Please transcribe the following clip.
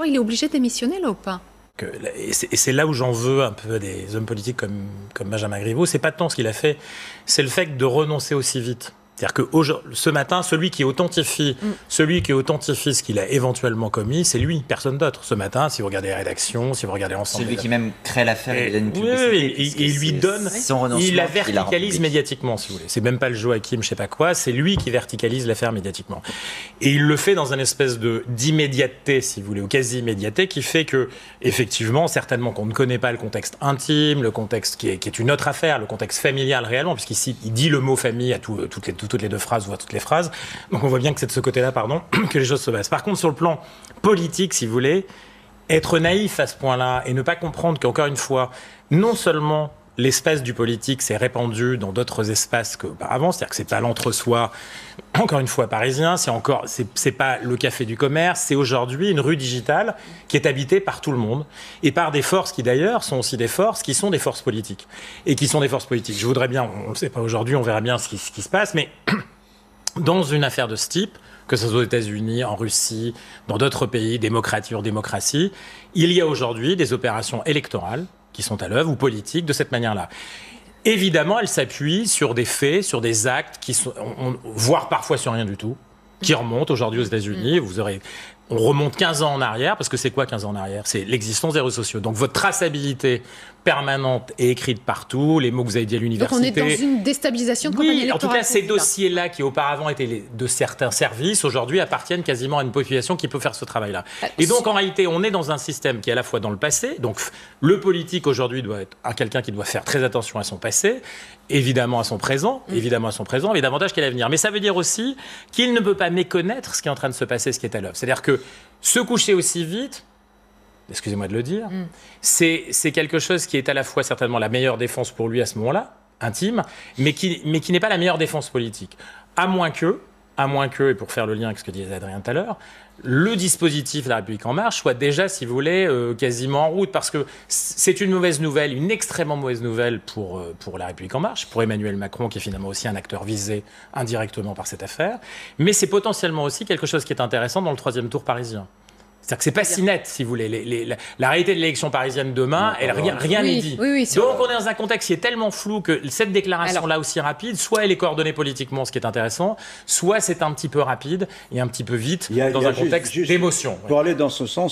Il est obligé de démissionner là ou pas? Et c'est là où j'en veux un peu des hommes politiques comme Benjamin Griveaux. C'est pas tant ce qu'il a fait, c'est le fait de renoncer aussi vite. C'est-à-dire que ce matin, celui qui authentifie ce qu'il a éventuellement commis, c'est lui, personne d'autre. Ce matin, si vous regardez les rédactions, si vous regardez l'ensemble... Celui qui même crée l'affaire et lui donne une publicité. Oui, et il lui donne... Il la verticalise médiatiquement, si vous voulez. C'est même pas le Joachim, je sais pas quoi, c'est lui qui verticalise l'affaire médiatiquement. Et il le fait dans une espèce d'immédiateté, si vous voulez, ou quasi-immédiateté, qui fait que, effectivement, certainement qu'on ne connaît pas le contexte intime, le contexte qui est une autre affaire, le contexte familial réellement, puisqu'ici, il dit le mot famille à toutes les deux phrases, voire toutes les phrases. Donc on voit bien que c'est de ce côté-là, que les choses se passent. Par contre, sur le plan politique, si vous voulez, être naïf à ce point-là et ne pas comprendre qu'encore une fois, non seulement l'espace du politique s'est répandu dans d'autres espaces qu'auparavant, c'est-à-dire que c'est pas l'entre-soi, encore une fois parisien, c'est pas le café du commerce, c'est aujourd'hui une rue digitale qui est habitée par tout le monde et par des forces qui d'ailleurs sont aussi des forces qui sont des forces politiques et qui sont des forces politiques. Je voudrais bien, on ne le sait pas aujourd'hui, on verra bien ce qui se passe, mais dans une affaire de ce type, que ce soit aux États-Unis, en Russie, dans d'autres pays, démocratie ou démocratie, il y a aujourd'hui des opérations électorales qui sont à l'œuvre ou politiques de cette manière-là. Évidemment, elle s'appuie sur des faits, sur des actes qui sont, voire parfois sur rien du tout, qui remontent aujourd'hui aux États-Unis. On remonte 15 ans en arrière, parce que c'est quoi 15 ans en arrière? C'est l'existence des réseaux sociaux. Donc votre traçabilité permanente est écrite partout, les mots que vous avez dit à l'université. Donc on est dans une déstabilisation de campagne électorale. En tout cas, ces dossiers-là, qui auparavant étaient de certains services, aujourd'hui appartiennent quasiment à une population qui peut faire ce travail-là. Et donc en réalité, on est dans un système qui est à la fois dans le passé, donc le politique aujourd'hui doit être quelqu'un qui doit faire très attention à son passé, évidemment à son présent, et davantage qu'à l'avenir. Mais ça veut dire aussi qu'il ne peut pas méconnaître ce qui est en train de se passer, ce qui est à l'œuvre. C'est-à-dire que se coucher aussi vite, excusez-moi de le dire, c'est quelque chose qui est à la fois certainement la meilleure défense pour lui à ce moment-là, intime, mais qui n'est pas la meilleure défense politique. À moins que, et pour faire le lien avec ce que disait Adrien tout à l'heure, le dispositif de La République En Marche soit déjà, si vous voulez, quasiment en route, parce que c'est une mauvaise nouvelle, une extrêmement mauvaise nouvelle pour La République En Marche, pour Emmanuel Macron, qui est finalement aussi un acteur visé indirectement par cette affaire, mais c'est potentiellement aussi quelque chose qui est intéressant dans le troisième tour parisien. C'est-à-dire que c'est pas si net, si vous voulez. La réalité de l'élection parisienne demain, rien n'est dit. Donc on est dans un contexte qui est tellement flou que cette déclaration-là aussi rapide, soit elle est coordonnée politiquement, ce qui est intéressant, soit c'est un petit peu rapide et un petit peu vite dans un contexte d'émotion. Pour aller dans ce sens,